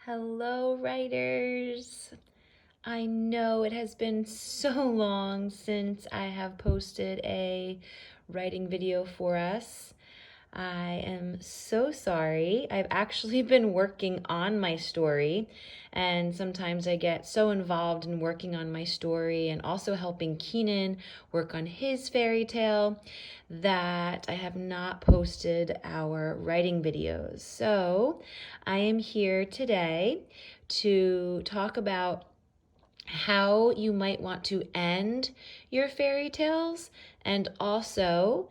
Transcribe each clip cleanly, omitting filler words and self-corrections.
Hello, writers. I know it has been so long since I have posted a writing video for us. I am so sorry. I've actually been working on my story, and sometimes I get so involved in working on my story and also helping Keenan work on his fairy tale that I have not posted our writing videos. So I am here today to talk about how you might want to end your fairy tales, and also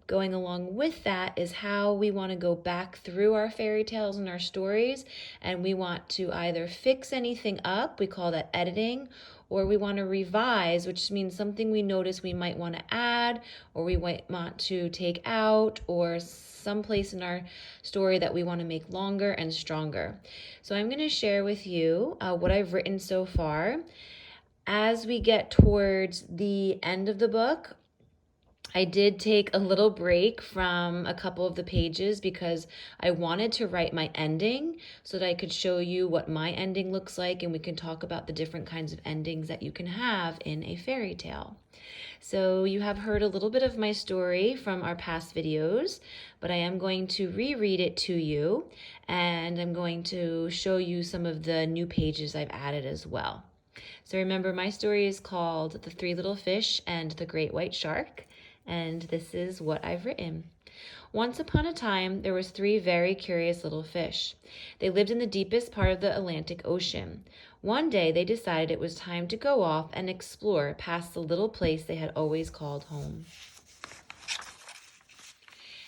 going along with that is how we want to go back through our fairy tales and our stories, and we want to either fix anything up, we call that editing, or we want to revise, which means something we notice we might want to add, or we might want to take out, or some place in our story that we want to make longer and stronger. So I'm going to share with you what I've written so far. As we get towards the end of the book, I did take a little break from a couple of the pages because I wanted to write my ending so that I could show you what my ending looks like, and we can talk about the different kinds of endings that you can have in a fairy tale. So you have heard a little bit of my story from our past videos, but I am going to reread it to you, and I'm going to show you some of the new pages I've added as well. So remember, my story is called The Three Little Fish and the Great White Shark, and this is what I've written. Once upon a time, there was three very curious little fish. They lived in the deepest part of the Atlantic Ocean. One day, they decided it was time to go off and explore past the little place they had always called home.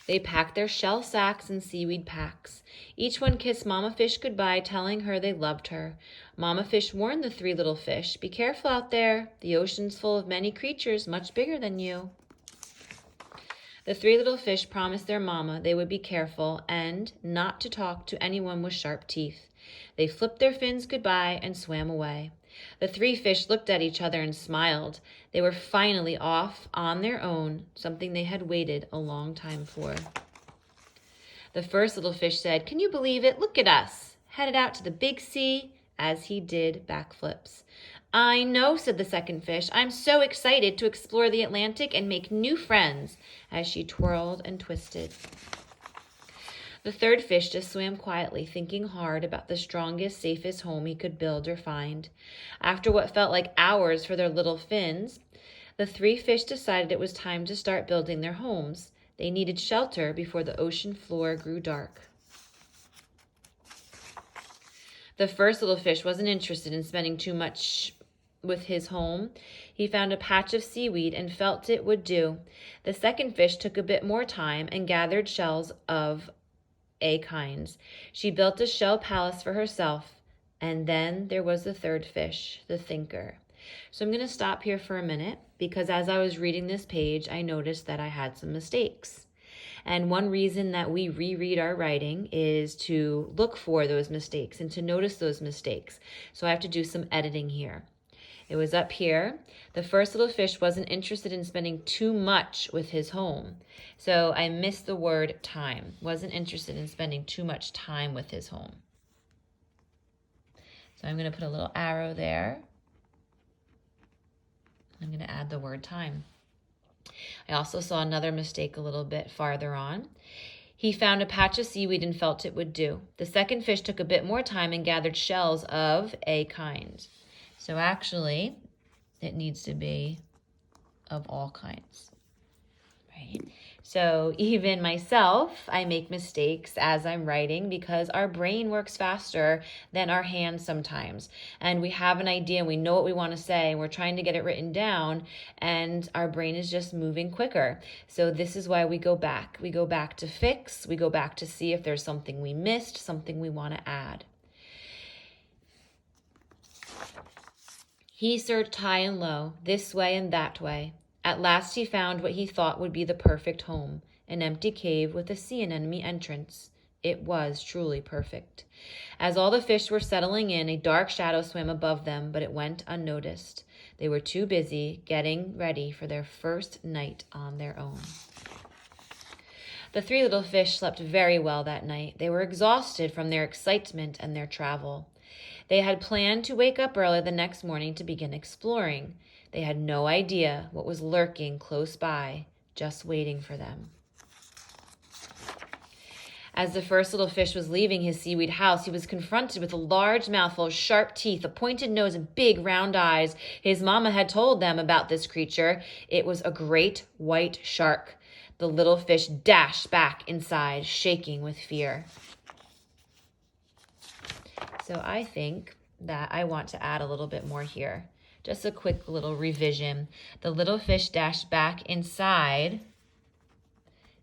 They packed their shell sacks and seaweed packs. Each one kissed Mama Fish goodbye, telling her they loved her. Mama Fish warned the three little fish, "Be careful out there. The ocean's full of many creatures much bigger than you." The three little fish promised their mama they would be careful and not to talk to anyone with sharp teeth. They flipped their fins goodbye and swam away. The three fish looked at each other and smiled. They were finally off on their own, something they had waited a long time for. The first little fish said, "Can you believe it? Look at us, headed out to the big sea," as he did backflips. "I know," said the second fish. "I'm so excited to explore the Atlantic and make new friends," as she twirled and twisted. The third fish just swam quietly, thinking hard about the strongest, safest home he could build or find. After what felt like hours for their little fins, the three fish decided it was time to start building their homes. They needed shelter before the ocean floor grew dark. The first little fish wasn't interested in spending too much with his home. He found a patch of seaweed and felt it would do. The second fish took a bit more time and gathered shells of kinds. She built a shell palace for herself. And then there was the third fish, the thinker. So I'm going to stop here for a minute because as I was reading this page, I noticed that I had some mistakes. And one reason that we reread our writing is to look for those mistakes and to notice those mistakes. So I have to do some editing here. It was up here. The first little fish wasn't interested in spending too much with his home. So I missed the word time. Wasn't interested in spending too much time with his home. So I'm going to put a little arrow there. I'm going to add the word time. I also saw another mistake a little bit farther on. He found a patch of seaweed and felt it would do. The second fish took a bit more time and gathered shells of a kind. So actually, it needs to be of all kinds, right? So even myself, I make mistakes as I'm writing because our brain works faster than our hands sometimes. And we have an idea and we know what we want to say and we're trying to get it written down and our brain is just moving quicker. So this is why we go back. We go back to fix. We go back to see if there's something we missed, something we want to add. He searched high and low, this way and that way. At last he found what he thought would be the perfect home, an empty cave with a sea anemone entrance. It was truly perfect. As all the fish were settling in, a dark shadow swam above them, but it went unnoticed. They were too busy getting ready for their first night on their own. The three little fish slept very well that night. They were exhausted from their excitement and their travel. They had planned to wake up early the next morning to begin exploring. They had no idea what was lurking close by, just waiting for them. As the first little fish was leaving his seaweed house, he was confronted with a large mouthful of sharp teeth, a pointed nose, and big round eyes. His mama had told them about this creature. It was a great white shark. The little fish dashed back inside, shaking with fear. So I think that I want to add a little bit more here. Just a quick little revision. The little fish dashed back inside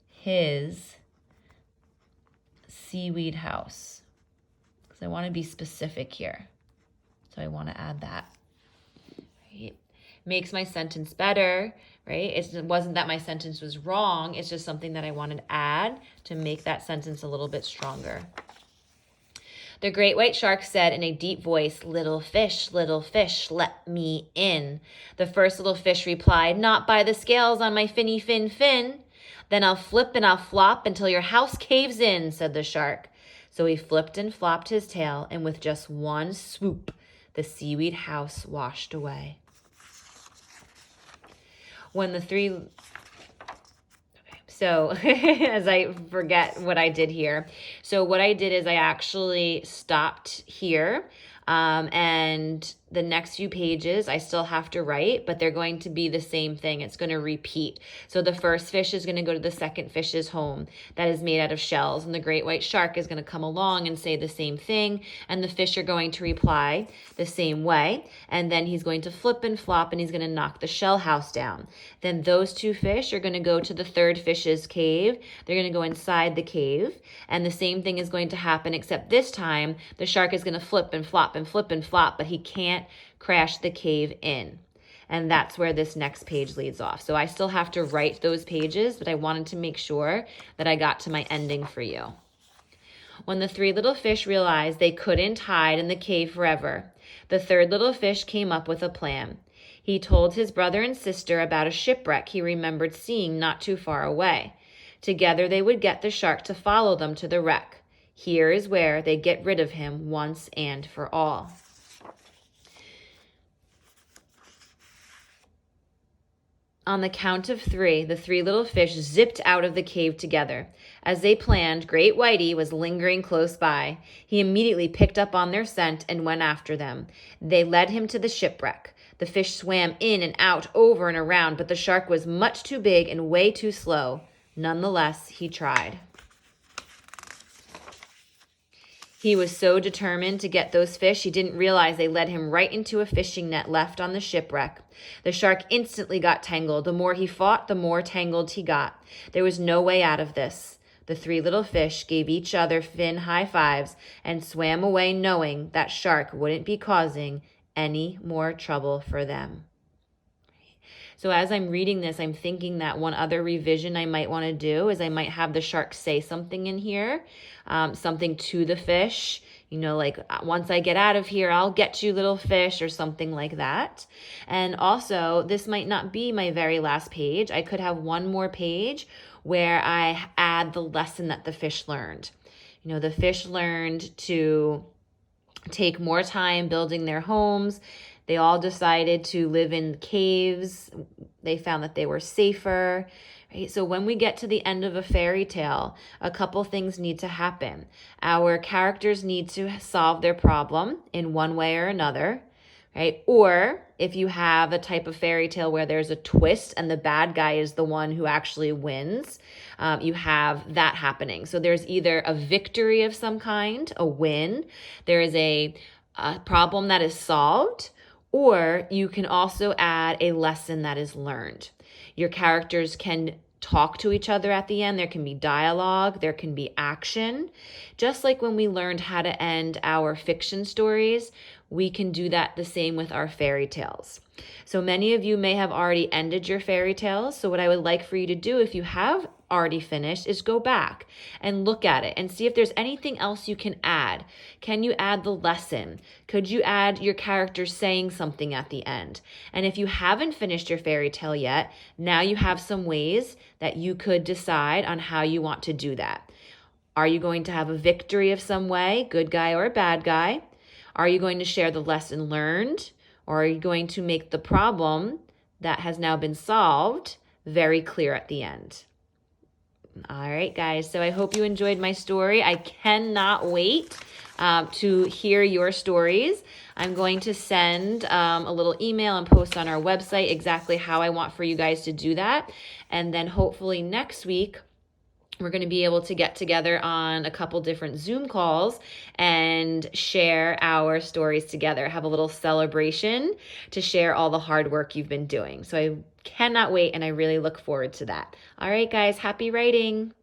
his seaweed house, because I want to be specific here. So I want to add that. Right? Makes my sentence better, right? It wasn't that my sentence was wrong. It's just something that I wanted to add to make that sentence a little bit stronger. The great white shark said in a deep voice, little fish, let me in." The first little fish replied, "Not by the scales on my finny fin fin." "Then I'll flip and I'll flop until your house caves in," said the shark. So he flipped and flopped his tail, and with just one swoop, the seaweed house washed away. When the three... So as I forget what I did here. So what I did is I actually stopped here. And the next few pages I still have to write, but they're going to be the same thing. It's going to repeat. So the first fish is going to go to the second fish's home that is made out of shells, and the great white shark is going to come along and say the same thing, and the fish are going to reply the same way, and then he's going to flip and flop, and he's going to knock the shell house down. Then those two fish are going to go to the third fish's cave. They're going to go inside the cave, and the same thing is going to happen, except this time the shark is going to flip and flop and flip and flop, but he can't crash the cave in. And that's where this next page leads off. So I still have to write those pages, but I wanted to make sure that I got to my ending for you. When the three little fish realized they couldn't hide in the cave forever, the third little fish came up with a plan. He told his brother and sister about a shipwreck he remembered seeing not too far away. Together they would get the shark to follow them to the wreck. Here is where they get rid of him once and for all. On the count of three, the three little fish zipped out of the cave together. As they planned, Great Whitey was lingering close by. He immediately picked up on their scent and went after them. They led him to the shipwreck. The fish swam in and out, over and around, but the shark was much too big and way too slow. Nonetheless, he tried. He was so determined to get those fish, he didn't realize they led him right into a fishing net left on the shipwreck. The shark instantly got tangled. The more he fought, the more tangled he got. There was no way out of this. The three little fish gave each other fin high fives and swam away knowing that shark wouldn't be causing any more trouble for them. So as I'm reading this, I'm thinking that one other revision I might want to do is I might have the shark say something in here, something to the fish, like, once I get out of here, I'll get you, little fish, or something like that. And also, this might not be my very last page. I could have one more page where I add the lesson that the fish learned. The fish learned to take more time building their homes. They all decided to live in caves. They found that they were safer. Right? So when we get to the end of a fairy tale, a couple things need to happen. Our characters need to solve their problem in one way or another, right? Or if you have a type of fairy tale where there's a twist and the bad guy is the one who actually wins, you have that happening. So there's either a victory of some kind, a win, there is a problem that is solved, or you can also add a lesson that is learned. Your characters can talk to each other at the end. There can be dialogue. There can be action. Just like when we learned how to end our fiction stories, we can do that the same with our fairy tales. So many of you may have already ended your fairy tales. So what I would like for you to do, if you have already finished is go back and look at it and see if there's anything else you can add. Can you add the lesson? Could you add your character saying something at the end? And if you haven't finished your fairy tale yet, now you have some ways that you could decide on how you want to do that. Are you going to have a victory of some way, good guy or a bad guy? Are you going to share the lesson learned? Or are you going to make the problem that has now been solved very clear at the end? All right, guys. So I hope you enjoyed my story. I cannot wait to hear your stories. I'm going to send a little email and post on our website exactly how I want for you guys to do that. And then hopefully next week, we're going to be able to get together on a couple different Zoom calls and share our stories together, have a little celebration to share all the hard work you've been doing. So I cannot wait, and I really look forward to that. All right, guys, happy writing.